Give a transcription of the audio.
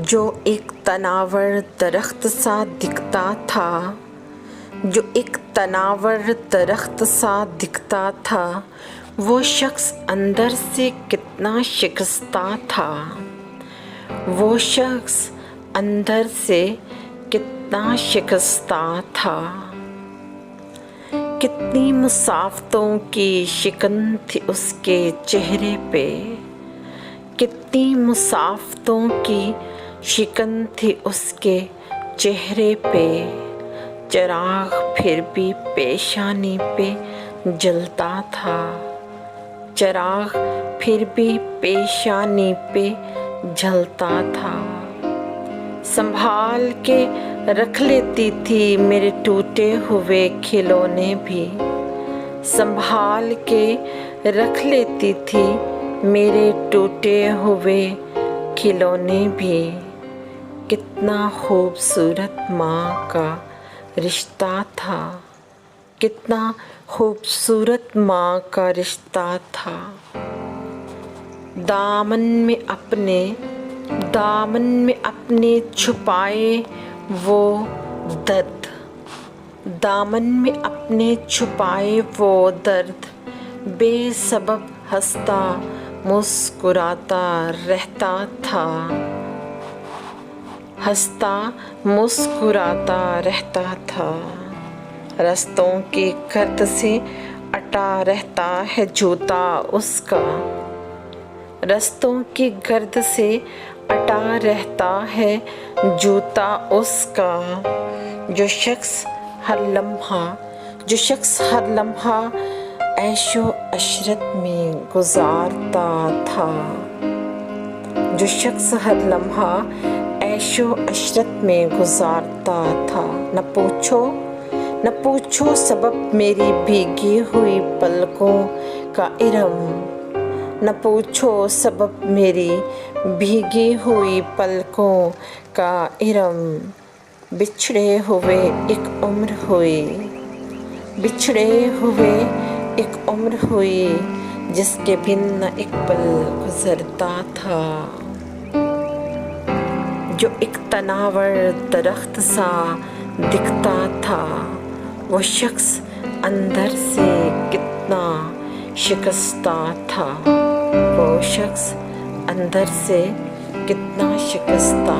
जो एक तनावर दरख्त सा दिखता था, जो एक तनावर दरख्त सा दिखता था, वो शख्स अंदर से कितना शिकस्ता था। वो शख्स अंदर से कितना शिकस्ता था। कितनी मुसाफ़तों की शिकन थी उसके चेहरे पे, कितनी मुसाफ़तों की शिकन थी उसके चेहरे पे। चिराग फिर भी पेशानी पे जलता था, चिराग फिर भी पेशानी पे जलता था। संभाल के रख लेती थी मेरे टूटे हुए खिलौने भी, संभाल के रख लेती थी मेरे टूटे हुए खिलौने भी। कितना खूबसूरत माँ का रिश्ता था, कितना खूबसूरत माँ का रिश्ता था। दामन में अपने छुपाए वो दर्द, दामन में अपने छुपाए वो दर्द, बेसबब हंसता मुस्कुराता रहता था, हंसता मुस्कुराता रहता था। रास्तों की गर्द से अटा रहता है जूता उसका, रास्तों की गर्द से अटा रहता है जूता उसका। जो शख्स हर लम्हा ऐशो अशरत में गुजारता था, जो शख्स हर लम्हा ऐशो अशरत में गुजारता था। न पूछो सबब मेरी भीगी हुई पलकों का इरम, न पूछो सबब मेरी भीगी हुई पलकों का इरम। बिछड़े हुए एक उम्र हुई, बिछड़े हुए एक उम्र हुई, जिसके बिन न एक पल गुजरता था। जो एक तनावर दरख्त सा दिखता था, वो शख्स अंदर से कितना शिकस्ता था, वो शख्स अंदर से कितना शिकस्ता